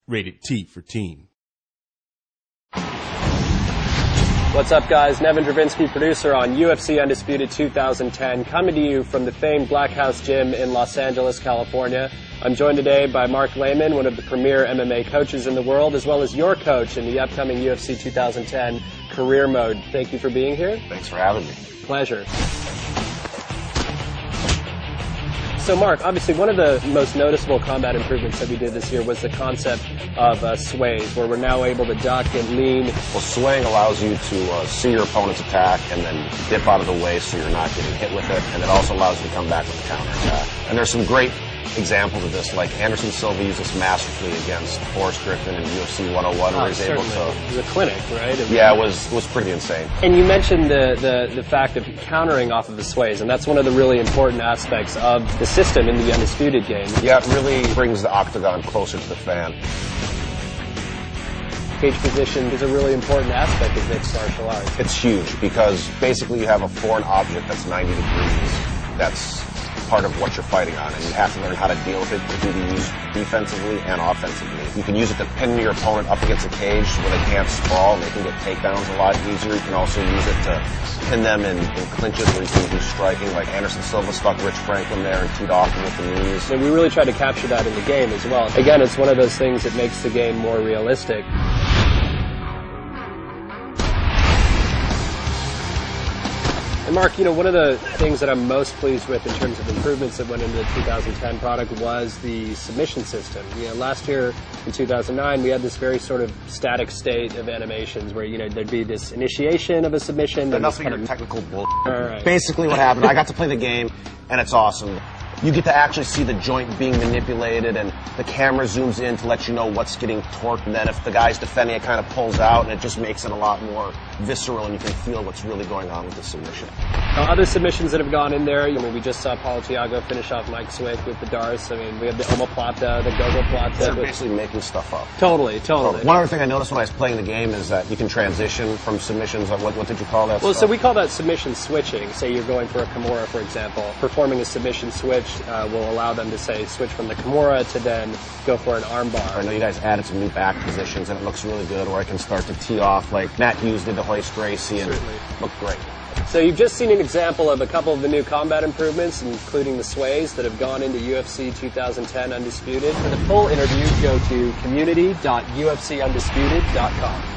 Rated T for teen. What's up, guys? Nevin Dravinsky, producer on UFC Undisputed 2010, coming to you from the famed Black House Gym in Los Angeles, California. I'm joined today by Mark Lehman, one of the premier MMA coaches in the world, as well as your coach in the upcoming UFC 2010 Career Mode. Thank you for being here. Thanks for having me. Pleasure. So, Mark, obviously one of the most noticeable combat improvements that we did this year was the concept of sways, where we're now able to duck and lean. Well, swaying allows you to see your opponent's attack and then dip out of the way so you're not getting hit with it, and it also allows you to come back with a counter attack. And there's some great examples of this, like Anderson Silv used this masterfully against Forrest Griffin in UFC 101, where he's able to... It was a clinic, right? Yeah, it was pretty insane. And you mentioned the fact of countering off of the sways, and that's one of the really important aspects of the system in the Undisputed game. Yeah, it really brings the octagon closer to the fan. Cage position is a really important aspect of mixed martial arts. It's huge, because basically you have a foreign object that's 90 degrees that's part of what you're fighting on, and you have to learn how to deal with it. It can be used defensively and offensively. You can use it to pin your opponent up against a cage where they can't sprawl and they can get takedowns a lot easier. You can also use it to pin them in clinches where you can do striking, like Anderson Silv stuck Rich Franklin there and teed off him with the knees. And we really try to capture that in the game as well. Again, it's one of those things that makes the game more realistic. And Mark, you know, one of the things that I'm most pleased with in terms of improvements that went into the 2010 product was the submission system. You know, last year in 2009, we had this very sort of static state of animations where, you know, there'd be this initiation of a submission. Enough of your technical bull. Right. Basically what happened, I got to play the game, and it's awesome. You get to actually see the joint being manipulated, and the camera zooms in to let you know what's getting torqued, and then if the guy's defending, it kind of pulls out, and it just makes it a lot more visceral, and you can feel what's really going on with the submission. Other submissions that have gone in there, I mean, we just saw Paulo Thiago finish off Mike Swick with the Darce. I mean, we have the omoplata, the gogoplata. They're basically making stuff up. Totally. One other thing I noticed when I was playing the game is that you can transition from submissions. What did you call that Well, stuff? so we call that submission switching. Say you're going for a Kimura, for example. Performing a submission switch will allow them to, say, switch from the Kimura to then go for an armbar. I know you guys added some new back positions, and it looks really good, where I can start to tee off like Matt Hughes did to hoist Gracie, and looked great. So you've just seen an example of a couple of the new combat improvements, including the sways that have gone into UFC 2010 Undisputed. For the full interview, go to community.ufcundisputed.com.